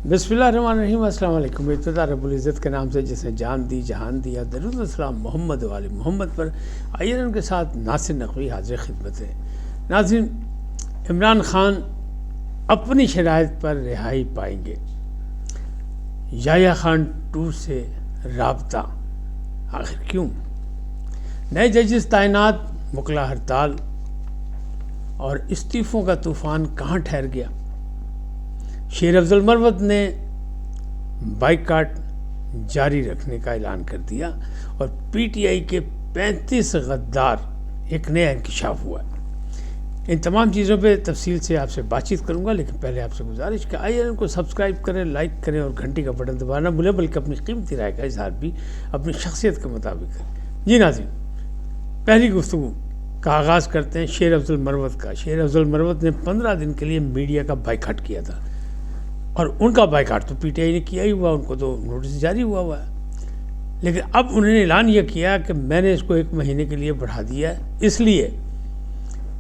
بسم اللہ الرحمن الرحیم۔ السلام علیکم۔ ابتدا رب العزت کے نام سے جس نے جان دی جہان دیا، درود و سلام محمد و آل محمد پر۔ آئیے ان کے ساتھ ناصر نقوی حاضر خدمت ہے۔ ناظرین، عمران خان اپنی شرائط پر رہائی پائیں گے۔ یحییٰ خان 2 سے رابطہ، آخر کیوں؟ نئے ججز تعینات، وکلا ہڑتال اور استعفوں کا طوفان کہاں ٹھہر گیا؟ شیر افضل مروت نے بائیکاٹ جاری رکھنے کا اعلان کر دیا اور پی ٹی آئی کے 35 غدار ایک نیا انکشاف ہوا ہے۔ ان تمام چیزوں پہ تفصیل سے آپ سے بات چیت کروں گا، لیکن پہلے آپ سے گزارش کہ آئیے ان کو سبسکرائب کریں، لائک کریں اور گھنٹی کا بٹن دبانا نہ بھولیں، بلکہ اپنی قیمتی رائے کا اظہار بھی اپنی شخصیت کے مطابق کریں۔ جی ناظرین، پہلی گفتگو کا آغاز کرتے ہیں شیر افضل مروت کا۔ شیر افضل مروت نے 15 دن کے لیے میڈیا کا بائیکاٹ کیا تھا، اور ان کا بائیکاٹ تو پی ٹی آئی نے کیا ہی ہوا، ان کو تو نوٹس جاری ہوا ہے، لیکن اب انہوں نے اعلان یہ کیا کہ میں نے اس کو 1 مہینے کے لیے بڑھا دیا ہے، اس لیے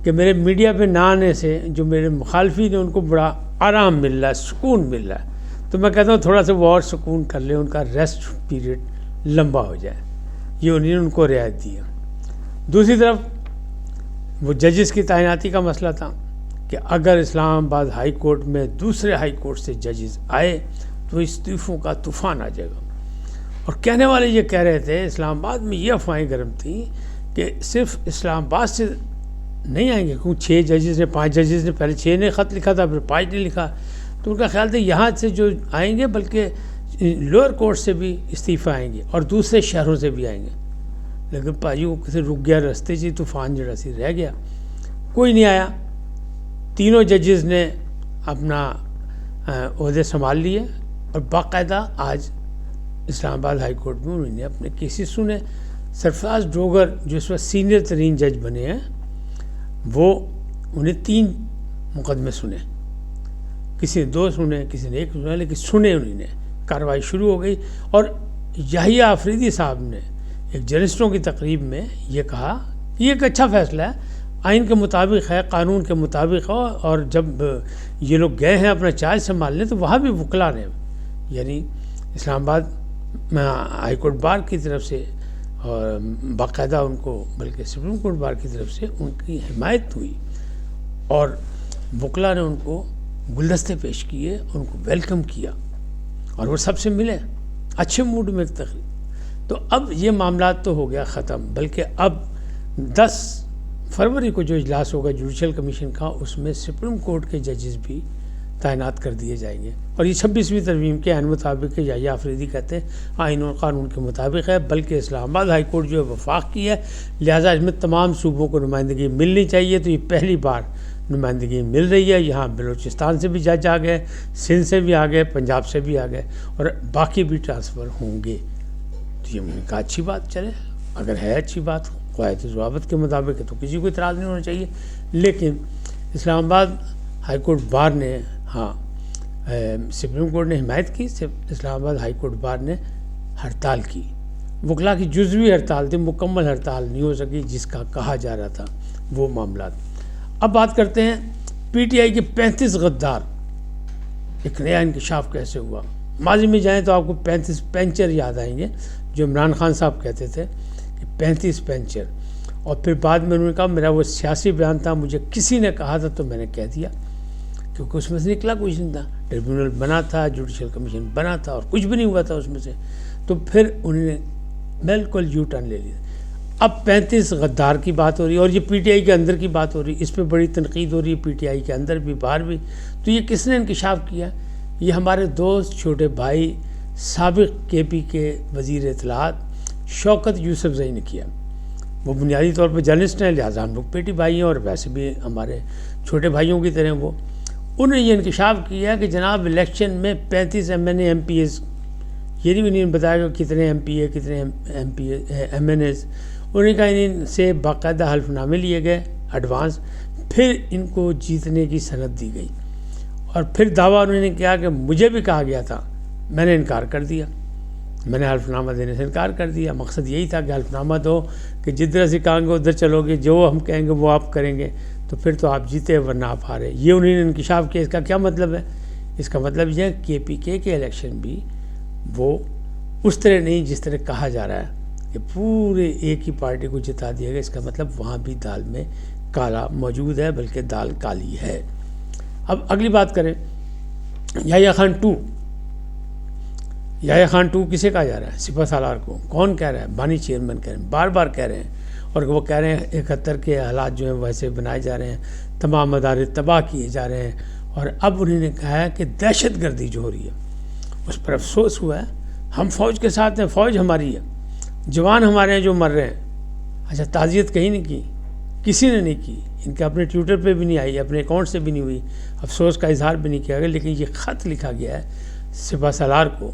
کہ میرے میڈیا پہ نہ آنے سے جو میرے مخالفین ہیں ان کو بڑا آرام مل رہا ہے، سکون مل رہا ہے۔ تو میں کہتا ہوں تھوڑا سا وہ اور سکون کر لیں، ان کا ریسٹ پیریڈ لمبا ہو جائے، یہ انہوں نے ان کو رعایت دی ہے۔ دوسری طرف وہ ججز کی تعیناتی کا مسئلہ تھا کہ اگر اسلام آباد ہائی کورٹ میں دوسرے ہائی کورٹ سے ججز آئے تو استعفوں کا طوفان آ جائے گا، اور کہنے والے یہ کہہ رہے تھے، اسلام آباد میں یہ افواہیں گرم تھیں کہ صرف اسلام آباد سے نہیں آئیں گے، کیونکہ 6 ججز نے 5 ججز نے پہلے 6 نے خط لکھا تھا، پھر 5 نے لکھا، تو ان کا خیال تھا یہاں سے جو آئیں گے بلکہ لوئر کورٹ سے بھی استعفی آئیں گے اور دوسرے شہروں سے بھی آئیں گے، لیکن پاجی وہ کسی رک گیا رستے سے، طوفان جڑا سی رہ گیا، کوئی نہیں آیا۔ تینوں ججز نے اپنا عہدے سنبھال لیے اور باقاعدہ آج اسلام آباد ہائی کورٹ میں انہوں نے اپنے کیسز سنے۔ سرفراز ڈوگر جو اس وقت سینئر ترین جج بنے ہیں، وہ انہیں 3 مقدمے سنے، کسی نے 2 سنے، کسی نے 1 سنا، لیکن سنے انہوں نے۔ کارروائی شروع ہو گئی اور یحییٰ آفریدی صاحب نے ایک جرنلسٹوں کی تقریب میں یہ کہا کہ یہ ایک اچھا فیصلہ ہے، آئین کے مطابق ہے، قانون کے مطابق ہو، اور جب یہ لوگ گئے ہیں اپنا چارج سنبھالنے تو وہاں بھی وکلا نے، یعنی اسلام آباد ہائی کورٹ بار کی طرف سے اور باقاعدہ ان کو، بلکہ سپریم کورٹ بار کی طرف سے ان کی حمایت ہوئی، اور وکلا نے ان کو گلدستے پیش کیے، ان کو ویلکم کیا، اور وہ سب سے ملے اچھے موڈ میں ایک تقریب۔ تو اب یہ معاملات تو ہو گیا ختم، بلکہ اب 10 فروری کو جو اجلاس ہوگا جوڈیشل کمیشن کا، اس میں سپریم کورٹ کے ججز بھی تعینات کر دیے جائیں گے، اور یہ 26ویں ترمیم کے عین مطابق ہے۔ یحییٰ آفریدی کہتے ہیں آئین اور قانون کے مطابق ہے، بلکہ اسلام آباد ہائی کورٹ جو ہے وفاق کی ہے، لہٰذا اس میں تمام صوبوں کو نمائندگی ملنی چاہیے، تو یہ پہلی بار نمائندگی مل رہی ہے۔ یہاں بلوچستان سے بھی جج آ گئے، سندھ سے بھی آ گئے، پنجاب سے بھی آ گئے، اور باقی بھی ٹرانسفر ہوں گے۔ تو یہ مجھے کہا اچھی بات، چلے اگر ہے اچھی بات، قواعد و ضوابط کے مطابق ہے تو کسی کو اعتراض نہیں ہونا چاہیے۔ لیکن اسلام آباد ہائی کورٹ بار نے، سپریم کورٹ نے حمایت کی، اسلام آباد ہائی کورٹ بار نے ہڑتال کی۔ وکلا کی جزوی ہڑتال تھی، مکمل ہڑتال نہیں ہو سکی جس کا کہا جا رہا تھا وہ معاملات۔ اب بات کرتے ہیں پی ٹی آئی کے 35 غدار، ایک نیا انکشاف کیسے ہوا۔ ماضی میں جائیں تو آپ کو 35 پینچر یاد آئیں گے، جو عمران خان صاحب کہتے تھے 35 پینچر، اور پھر بعد میں انہوں نے کہا میرا وہ سیاسی بیان تھا، مجھے کسی نے کہا تھا تو میں نے کہہ دیا، کیونکہ اس میں سے نکلا کچھ نہیں تھا، ٹریبیونل بنا تھا، جوڈیشل کمیشن بنا تھا، اور کچھ بھی نہیں ہوا تھا اس میں سے، تو پھر انہوں نے بالکل یو ٹرن لے لیا۔ اب 35 غدار کی بات ہو رہی ہے، اور یہ پی ٹی آئی کے اندر کی بات ہو رہی ہے، اس پہ بڑی تنقید ہو رہی ہے، پی ٹی آئی کے اندر بھی باہر بھی۔ تو یہ کس نے انکشاف کیا؟ یہ ہمارے دوست، چھوٹے بھائی، سابق کے پی کے وزیر اطلاعات شوکت یوسف زئی نے کیا۔ وہ بنیادی طور پہ جرنلسٹ ہیں، لہٰذا ہم لوگ پیٹی بھائی ہیں، اور ویسے بھی ہمارے چھوٹے بھائیوں کی طرح وہ، انہوں نے یہ انکشاف کیا کہ جناب الیکشن میں 35 M N A MPs, یہ نہیں انہوں نے بتایا کہ کتنے ایم پی اے کتنے ایم این ایز، انہوں نے کہا ان سے باقاعدہ حلف نامے لیے گئے ایڈوانس، پھر ان کو جیتنے کی سند دی گئی، اور پھر دعویٰ انہوں نے کیا کہ مجھے بھی کہا گیا تھا، میں نے انکار کر دیا، میں نے حلف نامہ دینے سے انکار کر دیا۔ مقصد یہی تھا کہ حلف نامہ دو کہ جدھر سے کہیں گے ادھر چلو گے، جو ہم کہیں گے وہ آپ کریں گے، تو پھر تو آپ جیتے ورنہ آپ ہارے۔ یہ انہوں نے انکشاف کیا۔ اس کا کیا مطلب ہے؟ اس کا مطلب یہ ہے KPK کے الیکشن بھی وہ اس طرح نہیں جس طرح کہا جا رہا ہے کہ پورے ایک ہی پارٹی کو جتا دیا گیا. اس کا مطلب وہاں بھی دال میں کالا موجود ہے، بلکہ دال کالی ہے. اب اگلی بات کریں یحییٰ خان 2. یحییٰ خان 2 کسے کہا جا رہا ہے؟ سپہ سالار کو. کون کہہ رہا ہے؟ بانی چیئرمین کہہ رہے ہیں، بار بار کہہ رہے ہیں. اور وہ کہہ رہے ہیں 71 کے حالات جو ہیں ویسے بنائے جا رہے ہیں، تمام ادارے تباہ کیے جا رہے ہیں. اور اب انہوں نے کہا ہے کہ دہشت گردی جو ہو رہی ہے اس پر افسوس ہوا ہے. ہم فوج کے ساتھ ہیں، فوج ہماری ہے، جوان ہمارے ہیں جو مر رہے ہیں. اچھا، تعزیت کہیں نہیں کی، کسی نے نہیں کی. ان کے اپنے ٹویٹر پہ بھی نہیں آئی، اپنے اکاؤنٹ سے بھی نہیں ہوئی، افسوس کا اظہار بھی نہیں کیا گیا. لیکن یہ خط لکھا گیا ہے سپہ سالار کو،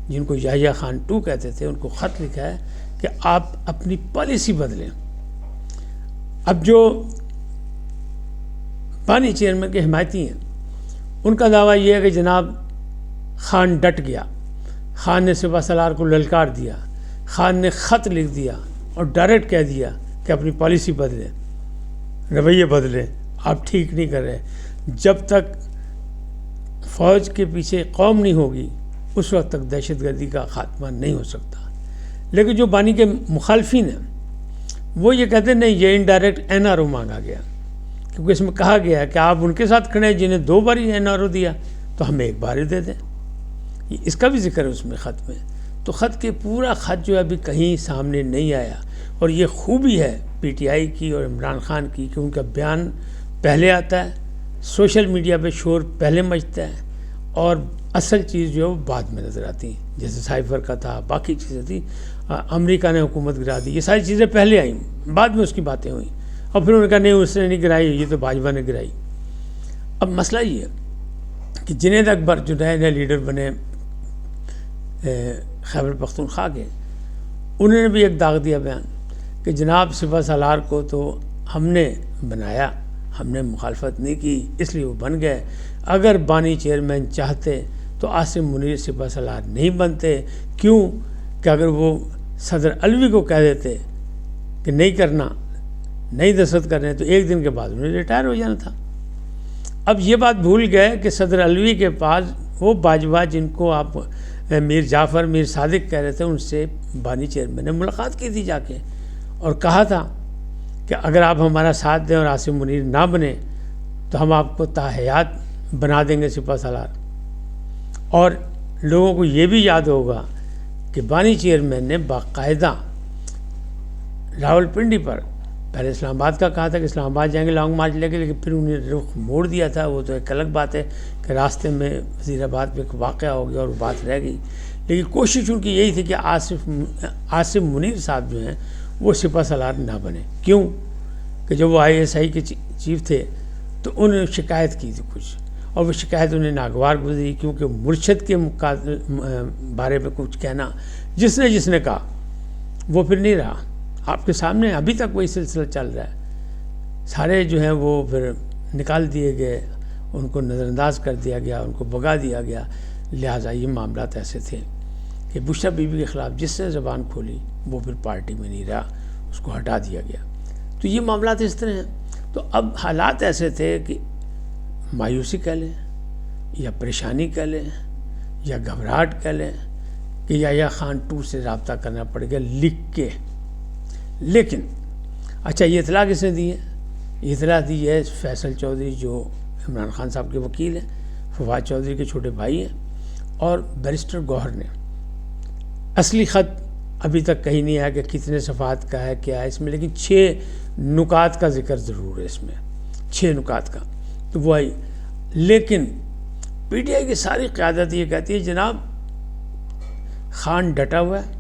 جن کو یحییٰ خان 2 کہتے تھے، ان کو خط لکھا ہے کہ آپ اپنی پالیسی بدلیں. اب جو بانی چیئرمین کے حمایتی ہیں ان کا دعویٰ یہ ہے کہ جناب خان ڈٹ گیا، خان نے سپہ سالار کو للکار دیا، خان نے خط لکھ دیا اور ڈائریکٹ کہہ دیا کہ اپنی پالیسی بدلیں، رویے بدلیں، آپ ٹھیک نہیں کر رہے. جب تک فوج کے پیچھے قوم نہیں ہوگی اس وقت تک دہشت گردی کا خاتمہ نہیں ہو سکتا. لیکن جو بانی کے مخالفین ہیں وہ یہ کہتے ہیں نہیں، یہ انڈائریکٹ NRO مانگا گیا، کیونکہ اس میں کہا گیا ہے کہ آپ ان کے ساتھ کھڑے ہیں جنہیں 2 بار ہی NRO دیا تو ہمیں 1 بار ہی دے دیں. اس کا بھی ذکر ہے اس میں خط میں. تو خط کے پورا خط جو ہے ابھی کہیں سامنے نہیں آیا. اور یہ خوبی ہے PTI کی اور عمران خان کی کہ ان کا بیان پہلے آتا ہے، سوشل میڈیا پہ شور پہلے مچتا ہے، اور اصل چیز جو ہے وہ بعد میں نظر آتی ہیں. جیسے سائفر کا تھا، باقی چیزیں تھیں، امریکہ نے حکومت گرا دی، یہ ساری چیزیں پہلے آئیں، بعد میں اس کی باتیں ہوئیں. اور پھر انہوں نے کہا نہیں اس نے نہیں گرائی، یہ تو باجوہ نے گرائی. اب مسئلہ یہ ہے کہ جنید اکبر جو نئے لیڈر بنے خیبر پختونخوا کے، انہوں نے بھی ایک داغ دیا بیان کہ جناب سپہ سالار کو تو ہم نے بنایا، ہم نے مخالفت نہیں کی، اس لیے وہ بن گئے. اگر بانی چیئرمین چاہتے تو عاصم منیر سپہ سالار نہیں بنتے. کیوں کہ اگر وہ صدر علوی کو کہہ دیتے کہ نہیں کرنا، نہیں دستخط کرنے، تو 1 دن کے بعد انہیں ریٹائر ہو جانا تھا. اب یہ بات بھول گئے کہ صدر علوی کے پاس وہ باجوہ جن کو آپ میر جعفر، میر صادق کہہ رہے تھے، ان سے بانی چیئرمین نے ملاقات کی تھی جا کے، اور کہا تھا کہ اگر آپ ہمارا ساتھ دیں اور عاصم منیر نہ بنے تو ہم آپ کو تاحیات بنا دیں گے سپہ سالار. اور لوگوں کو یہ بھی یاد ہوگا کہ بانی چیئرمین نے باقاعدہ راولپنڈی پر پہلے اسلام آباد کا کہا تھا کہ اسلام آباد جائیں گے لانگ مارچ لے کے، لیکن پھر انہیں رخ موڑ دیا تھا. وہ تو ایک الگ بات ہے کہ راستے میں وزیر آباد میں ایک واقعہ ہو گیا اور وہ بات رہ گئی. لیکن کوشش ان کی یہی تھی کہ عاصم منیر صاحب جو ہیں وہ سپہ سالار نہ بنے. کیوں کہ جب وہ ISI کے چیف تھے تو انہوں نے شکایت کی تھی کچھ، اور وہ شکایت انہیں ناگوار گزری، کیونکہ مرشد کے بارے میں کچھ کہنا جس نے کہا وہ پھر نہیں رہا. آپ کے سامنے ابھی تک وہی سلسلہ چل رہا ہے. سارے جو ہیں وہ پھر نکال دیے گئے، ان کو نظر انداز کر دیا گیا، ان کو بھگا دیا گیا. لہٰذا یہ معاملات ایسے تھے کہ بشریٰ بی بی کے خلاف جس نے زبان کھولی وہ پھر پارٹی میں نہیں رہا، اس کو ہٹا دیا گیا. تو یہ معاملات اس طرح ہیں. تو اب حالات ایسے تھے کہ مایوسی کہہ لیں یا پریشانی کہہ لیں یا گھبراہٹ کہہ لیں کہ یحییٰ خان 2 سے رابطہ کرنا پڑ گیا لکھ کے. لیکن اچھا، یہ اطلاع کس نے دی ہے؟ یہ اطلاع دی ہے فیصل چودھری جو عمران خان صاحب کے وکیل ہیں، فواد چودھری کے چھوٹے بھائی ہیں، اور بیرسٹر گوہر نے. اصلی خط ابھی تک کہیں نہیں آیا کہ کتنے صفحات کا ہے کیا ہے اس میں، لیکن 6 نکات کا ذکر ضرور ہے اس میں، 6 نکات کا. تو وہ آئی. لیکن PTI کی ساری قیادت یہ کہتی ہے جناب خان ڈٹا ہوا ہے،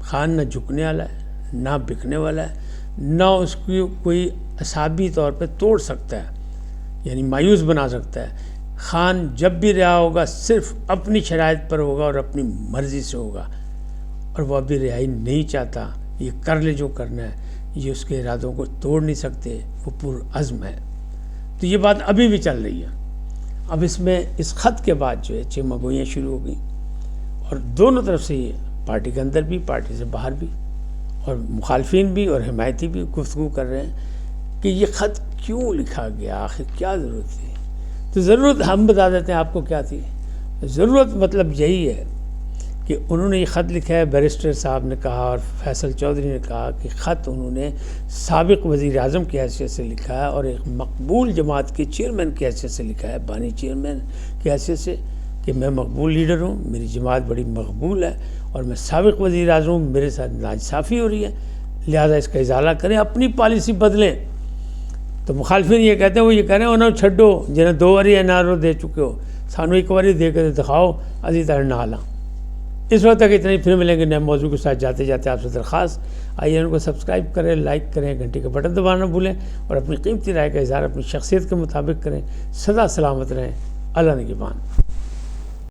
خان نہ جھکنے والا ہے، نہ بکنے والا ہے، نہ اس کی کوئی اعصابی طور پہ توڑ سکتا ہے، یعنی مایوس بنا سکتا ہے. خان جب بھی رہا ہوگا صرف اپنی شرائط پر ہوگا اور اپنی مرضی سے ہوگا، اور وہ ابھی رہائی نہیں چاہتا. یہ کر لے جو کرنا ہے، یہ اس کے ارادوں کو توڑ نہیں سکتے، وہ پرعزم ہے. تو یہ بات ابھی بھی چل رہی ہے. اب اس میں اس خط کے بعد جو ہے چمگوئیاں شروع ہو گئیں، اور دونوں طرف سے یہ پارٹی کے اندر بھی، پارٹی سے باہر بھی، اور مخالفین بھی اور حمایتی بھی گفتگو کر رہے ہیں کہ یہ خط کیوں لکھا گیا، آخر کیا ضرورت تھی. تو ضرورت ہم بتا دیتے ہیں آپ کو کیا تھی. ضرورت مطلب یہی ہے کہ انہوں نے یہ خط لکھا ہے، بیرسٹر صاحب نے کہا اور فیصل چودھری نے کہا کہ خط انہوں نے سابق وزیر اعظم کی حیثیت سے لکھا ہے اور ایک مقبول جماعت کے چیئرمین کی حیثیت سے لکھا ہے، بانی چیئرمین کی حیثیت سے، کہ میں مقبول لیڈر ہوں، میری جماعت بڑی مقبول ہے اور میں سابق وزیر اعظم ہوں، میرے ساتھ ناانصافی ہو رہی ہے، لہٰذا اس کا ازالہ کریں، اپنی پالیسی بدلیں۔ تو مخالفین یہ کہتے ہیں، وہ یہ کہہ رہے ہیں انہوں چھڈو جنہیں 2 بار این آر او دے چکے ہو، سانو ایک بار دے کے دکھاؤ، اسی طرح نہ ہاں۔ اس وقت تک اتنے پھر ملیں گے نئے موضوع کے ساتھ۔ جاتے جاتے آپ سے درخواست، آئیے ان کو سبسکرائب کریں، لائک کریں، گھنٹی کا بٹن دبانا نہ بھولیں اور اپنی قیمتی رائے کا اظہار اپنی شخصیت کے مطابق کریں۔ سدا سلامت رہیں، اللہ نگہبان۔